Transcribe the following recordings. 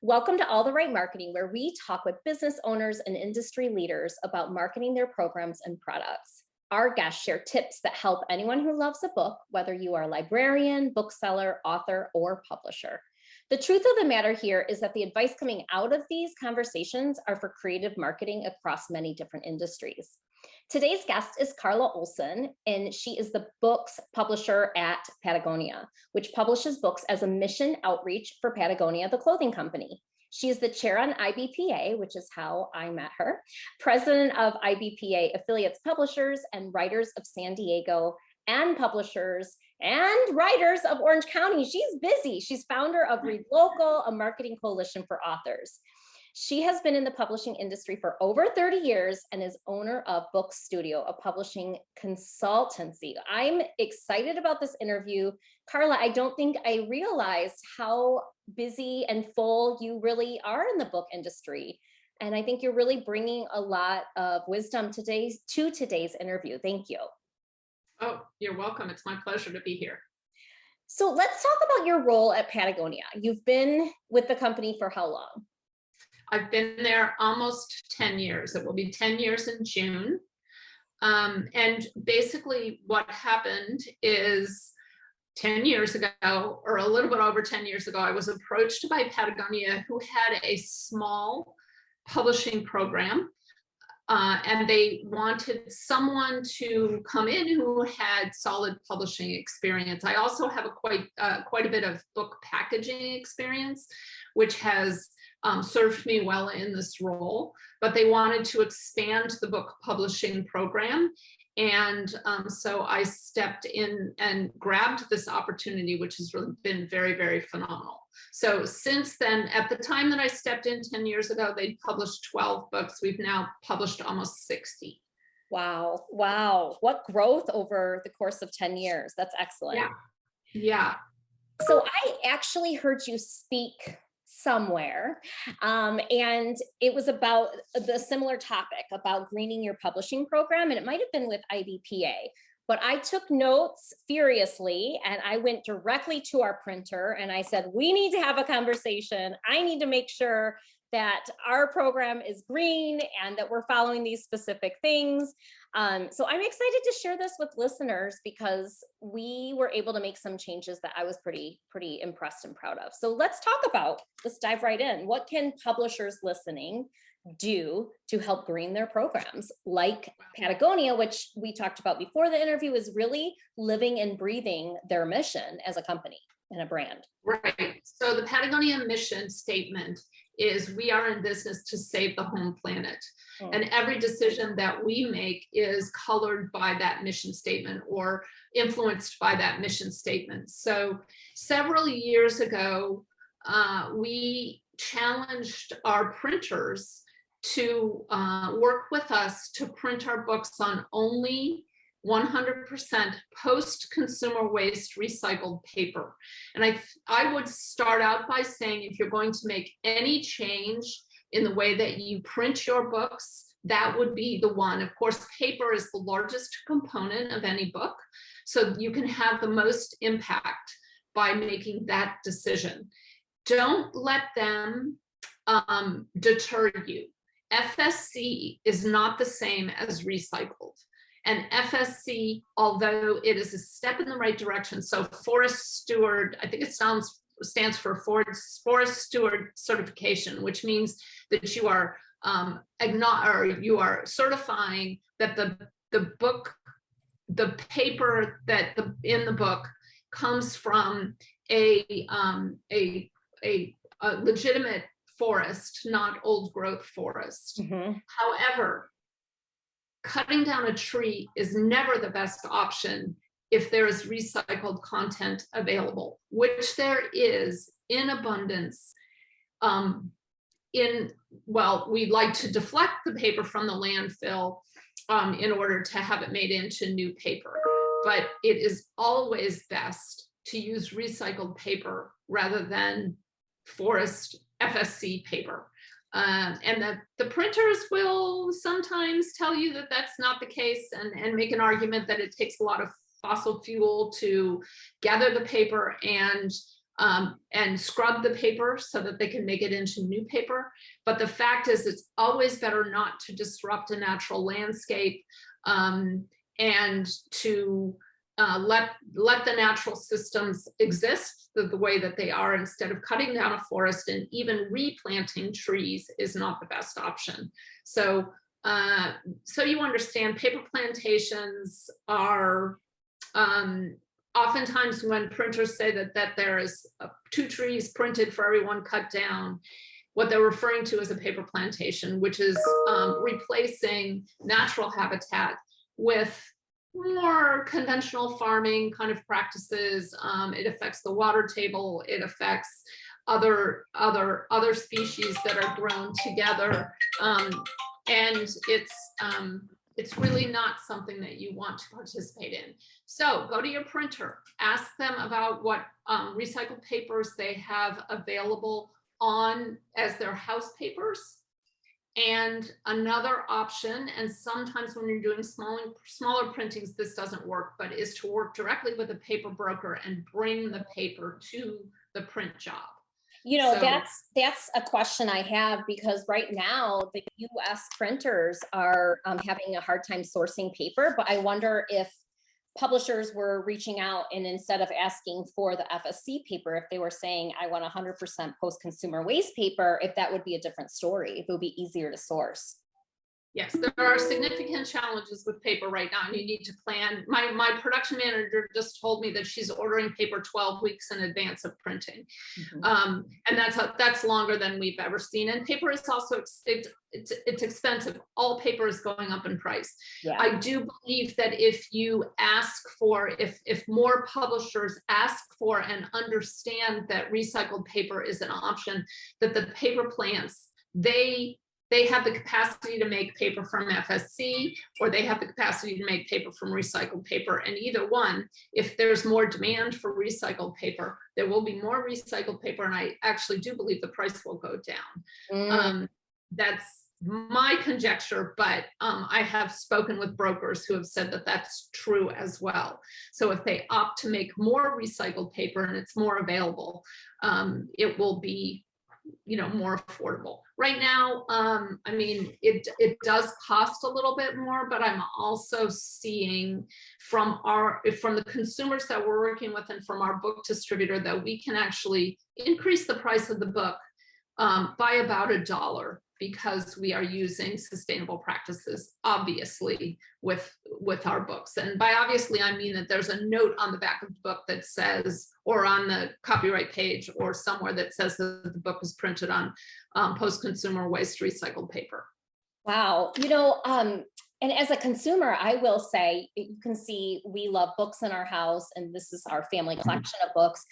Welcome to All the Right Marketing, where we talk with business owners and industry leaders about marketing their programs and products. Our guests share tips that help anyone who loves a book, whether you are a librarian, bookseller, author, or publisher. The truth of the matter here is that the advice coming out of these conversations are for creative marketing across many different industries. Today's guest is Karla Olson, and she is the books publisher at Patagonia, which publishes books as a mission outreach for Patagonia, the clothing company. She is the chair on IBPA, which is how I met her, president of IBPA Affiliates Publishers and Writers of San Diego, and publishers and writers of Orange County. She's busy. She's founder of Read Local, a marketing coalition for authors. She has been in the publishing industry for over 30 years and is owner of Book Studio, a publishing consultancy. I'm excited about this interview. Karla, I don't think I realized how busy and full you really are in the book industry. And I think you're really bringing a lot of wisdom to today's interview. Thank you. Oh, you're welcome. It's my pleasure to be here. So let's talk about your role at Patagonia. You've been with the company for how long? I've been there almost 10 years. It will be 10 years in June. And basically what happened is 10 years ago, or a little bit over 10 years ago, I was approached by Patagonia, who had a small publishing program. And they wanted someone to come in who had solid publishing experience. I also have quite a bit of book packaging experience, which has served me well in this role, but they wanted to expand the book publishing program. And so I stepped in and grabbed this opportunity, which has really been very, very phenomenal. So since then, at the time that I stepped in 10 years ago, they'd published 12 books. We've now published almost 60. Wow. Wow. What growth over the course of 10 years. That's excellent. Yeah. So I actually heard you speak somewhere, and it was about the similar topic about greening your publishing program, and it might have been with IBPA, but I took notes furiously and I went directly to our printer and I said, we need to have a conversation. I need to make sure that our program is green and that we're following these specific things. So I'm excited to share this with listeners because we were able to make some changes that I was pretty impressed and proud of. So let's dive right in. What can publishers listening do to help green their programs? Like Patagonia, which we talked about before the interview, is really living and breathing their mission as a company and a brand. Right. So the Patagonia mission statement is we are in business to save the home planet. And every decision that we make is colored by that mission statement or influenced by that mission statement. So several years ago, we challenged our printers to work with us to print our books on only 100% post-consumer waste recycled paper. And I would start out by saying, if you're going to make any change in the way that you print your books, that would be the one. Of course, paper is the largest component of any book, so you can have the most impact by making that decision. Don't let them deter you. FSC is not the same as recycled. And FSC, although it is a step in the right direction, so Forest Steward, I think it stands for Forest Steward certification, which means that you are you are certifying that the paper that in the book comes from a legitimate forest, not old growth forest. Mm-hmm. However, cutting down a tree is never the best option if there is recycled content available, which there is in abundance. We'd like to deflect the paper from the landfill in order to have it made into new paper, but it is always best to use recycled paper rather than forest FSC paper. And the printers will sometimes tell you that that's not the case and make an argument that it takes a lot of fossil fuel to gather the paper and and scrub the paper so that they can make it into new paper. But the fact is, it's always better not to disrupt a natural landscape, and to let the natural systems exist the way that they are, instead of cutting down a forest. And even replanting trees is not the best option. So so you understand, paper plantations are oftentimes, when printers say that there is 2 trees printed for every 1 cut down, what they're referring to is a paper plantation, which is replacing natural habitat with more conventional farming kind of practices. It affects the water table. It affects other species that are grown together, and it's really not something that you want to participate in. So go to your printer, ask them about what recycled papers they have available on as their house papers. And another option, and sometimes when you're doing smaller printings, this doesn't work, but is to work directly with a paper broker and bring the paper to the print job. You know, that's a question I have, because right now the US printers are having a hard time sourcing paper, but I wonder if publishers were reaching out, and instead of asking for the FSC paper, if they were saying, I want 100% post-consumer waste paper, if that would be a different story, if it would be easier to source. Yes, there are significant challenges with paper right now, and you need to plan. My production manager just told me that she's ordering paper 12 weeks in advance of printing. And that's longer than we've ever seen. And paper is also, it's expensive. All paper is going up in price. Yeah. I do believe that if you ask for, if more publishers ask for and understand that recycled paper is an option, that the paper plants, they have the capacity to make paper from FSC, or they have the capacity to make paper from recycled paper. And either one, if there's more demand for recycled paper, there will be more recycled paper. And I actually do believe the price will go down. That's my conjecture, but I have spoken with brokers who have said that that's true as well. So if they opt to make more recycled paper and it's more available, it will be, you know, more affordable. Right now, I mean, it does cost a little bit more, but I'm also seeing from the consumers that we're working with and from our book distributor that we can actually increase the price of the book by about $1, because we are using sustainable practices, obviously, with our books. And by obviously, I mean that there's a note on the back of the book that says, or on the copyright page or somewhere, that says that the book was printed on post-consumer waste recycled paper. Wow. You know, and as a consumer, I will say, you can see we love books in our house, and this is our family collection of books.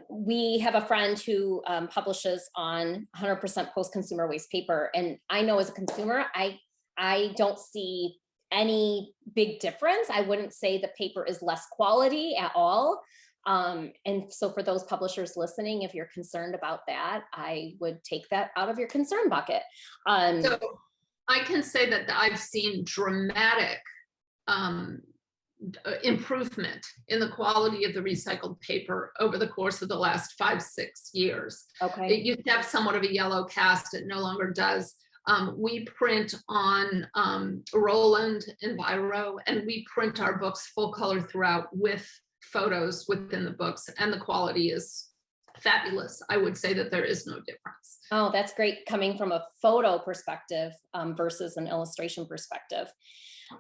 We have a friend who publishes on 100% post-consumer waste paper. And I know as a consumer, I don't see any big difference. I wouldn't say the paper is less quality at all. And so for those publishers listening, if you're concerned about that, I would take that out of your concern bucket. So I can say that I've seen dramatic improvement in the quality of the recycled paper over the course of the last 5-6 years. Okay. It used to have somewhat of a yellow cast. It no longer does. We print on Roland Enviro, and we print our books full color throughout with photos within the books, and the quality is fabulous. I would say that there is no difference. Oh, that's great, coming from a photo perspective versus an illustration perspective.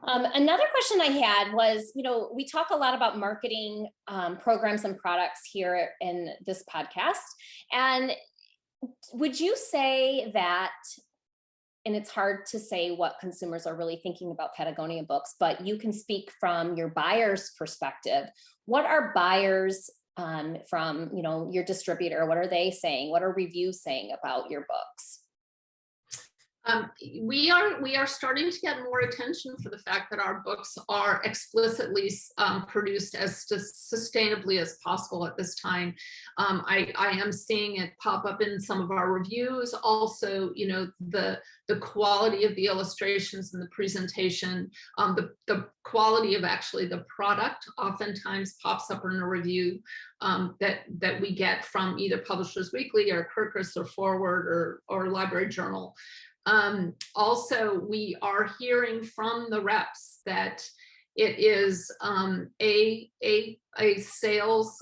Another question I had was, you know, we talk a lot about marketing programs and products here in this podcast. And would you say that, and it's hard to say what consumers are really thinking about Patagonia books, but you can speak from your buyer's perspective. What are buyers from, you know, your distributor, what are they saying? What are reviews saying about your books? We are starting to get more attention for the fact that our books are explicitly produced as sustainably as possible at this time. I am seeing it pop up in some of our reviews. Also, you know, the quality of the illustrations and the presentation, the quality of actually the product oftentimes pops up in a review that we get from either Publishers Weekly or Kirkus or Forward or Library Journal. Also, we are hearing from the reps that it is a sales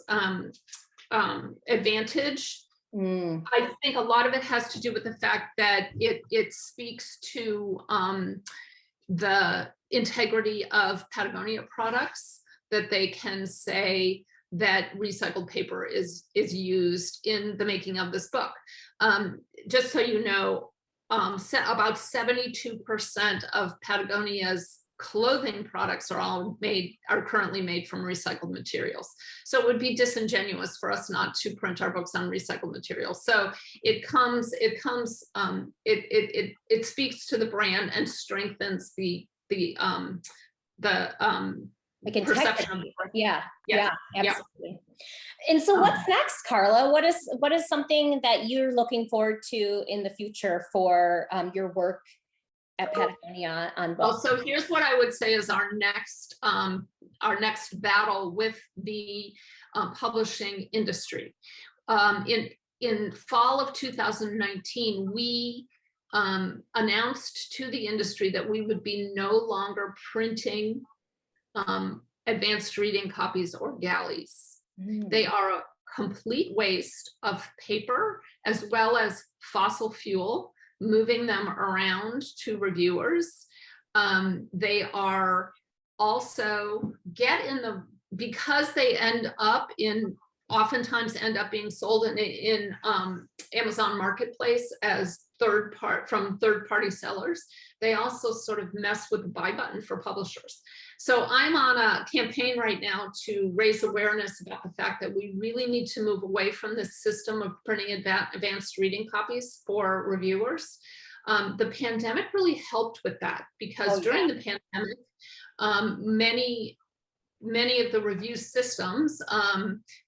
advantage. I think a lot of it has to do with the fact that it speaks to the integrity of Patagonia products, that they can say that recycled paper is used in the making of this book. Just so you know, about 72% of Patagonia's clothing products are currently made from recycled materials. So it would be disingenuous for us not to print our books on recycled materials. So it speaks to the brand and strengthens the perception of the brand. Yeah, absolutely. And so what's next, Karla? What is something that you're looking forward to in the future for your work at Patagonia on books? So here's what I would say is our next battle with the publishing industry. In fall of 2019, we announced to the industry that we would be no longer printing advanced reading copies or galleys. They are a complete waste of paper as well as fossil fuel, moving them around to reviewers. They are also because they oftentimes end up being sold in Amazon Marketplace as from third-party sellers. They also sort of mess with the buy button for publishers. So I'm on a campaign right now to raise awareness about the fact that we really need to move away from this system of printing advanced reading copies for reviewers. The pandemic really helped with that because during the pandemic, many of the review systems,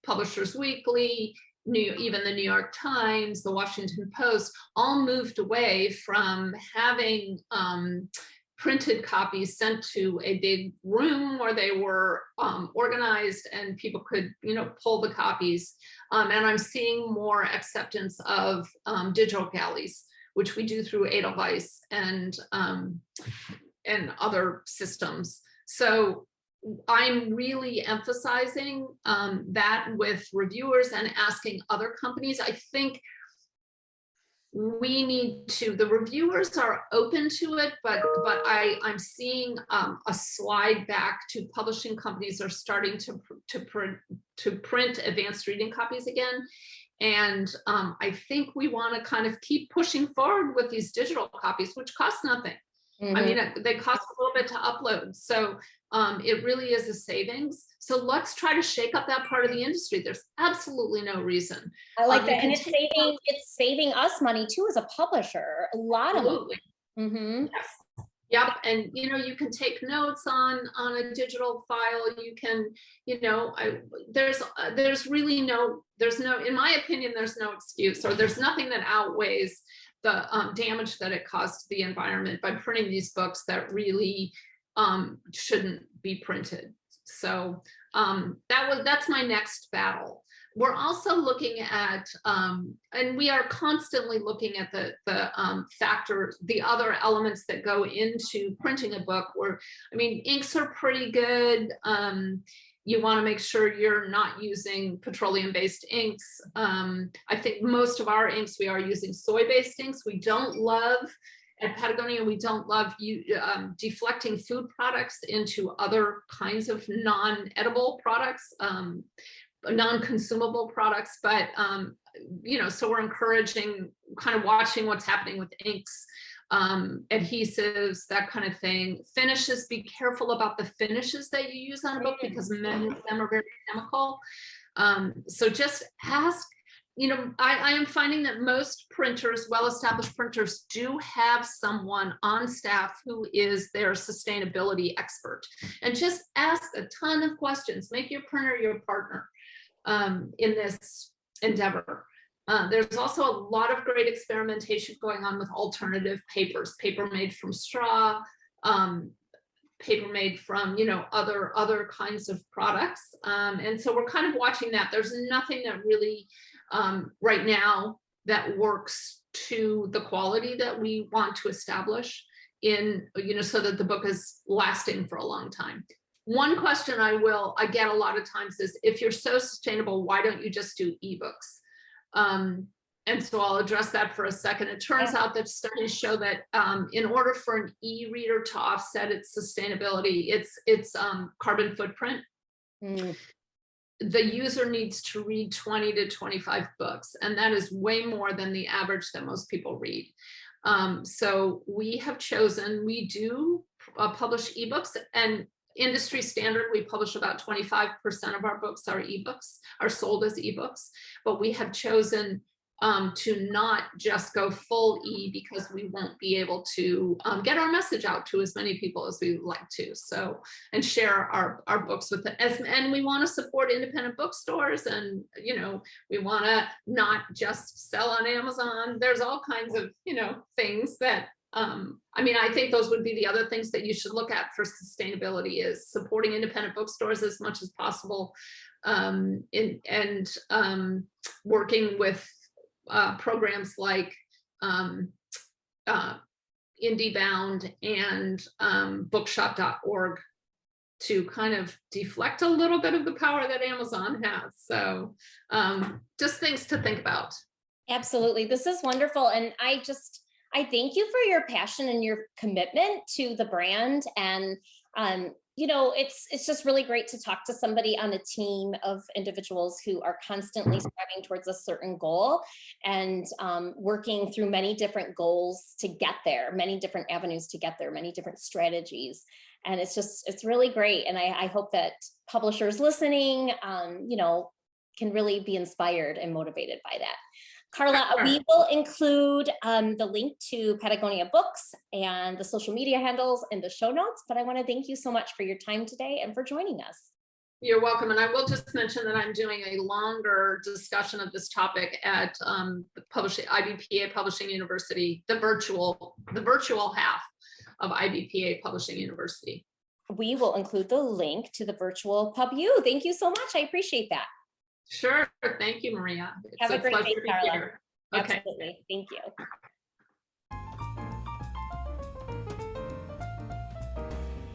Publishers Weekly, even the New York Times, the Washington Post, all moved away from having printed copies sent to a big room where they were organized and people could, pull the copies. And I'm seeing more acceptance of digital galleys, which we do through Edelweiss and other systems. So I'm really emphasizing that with reviewers and asking other companies. I think the reviewers are open to it, but I'm seeing a slide back to publishing companies are starting to print advanced reading copies again. And I think we want to kind of keep pushing forward with these digital copies, which cost nothing. I mean, they cost a little bit to upload. So it really is a savings. So let's try to shake up that part of the industry. There's absolutely no reason. I like that. And it's saving us money too as a publisher. A lot of money. Yes. Yep. And, you can take notes on a digital file. You can, there's really in my opinion, there's no excuse, or there's nothing that outweighs the damage that it caused to the environment by printing these books that really shouldn't be printed. So that's my next battle. We're also looking at, and we are constantly looking at the other elements that go into printing a book. Inks are pretty good. You want to make sure you're not using petroleum-based inks. I think most of our inks, we are using soy-based inks. We don't love, at Patagonia, we don't love deflecting food products into other kinds of non-edible products, non-consumable products. But, so we're encouraging, kind of watching what's happening with inks, adhesives, that kind of thing. Finishes, be careful about the finishes that you use on a book because many of them are very chemical. So just ask, I am finding that most printers, well-established printers, do have someone on staff who is their sustainability expert, and just ask a ton of questions. Make your printer your partner in this endeavor. There's also a lot of great experimentation going on with alternative papers, paper made from straw, paper made from, other kinds of products. And so we're kind of watching that. There's nothing that really right now that works to the quality that we want to establish in, so that the book is lasting for a long time. One question I get a lot of times is, if you're so sustainable, why don't you just do ebooks? And so I'll address that for a second. It turns out that studies show that in order for an e-reader to offset its sustainability, its carbon footprint, the user needs to read 20 to 25 books, and that is way more than the average that most people read. So we have chosen, we do publish ebooks, and industry standard, we publish about 25% of our books are ebooks, are sold as ebooks, but we have chosen to not just go full E, because we won't be able to get our message out to as many people as we would like to. So, and share our books with it. And we want to support independent bookstores, and, we want to not just sell on Amazon. There's all kinds of, things that, I think those would be the other things that you should look at for sustainability, is supporting independent bookstores as much as possible, and working with programs like IndieBound and bookshop.org to kind of deflect a little bit of the power that Amazon has. So just things to think about. Absolutely. This is wonderful. And I thank you for your passion and your commitment to the brand. And it's just really great to talk to somebody on a team of individuals who are constantly striving towards a certain goal, and working through many different goals to get there, many different avenues to get there, many different strategies. And it's really great. And I hope that publishers listening, can really be inspired and motivated by that. Karla, we will include the link to Patagonia Books and the social media handles in the show notes, but I want to thank you so much for your time today and for joining us. You're welcome. And I will just mention that I'm doing a longer discussion of this topic at IBPA Publishing University, the virtual half of IBPA Publishing University. We will include the link to the virtual PubU. Thank you so much. I appreciate that. Sure. Thank you, Maria. Have a great day, Karla. Okay. Absolutely. Thank you.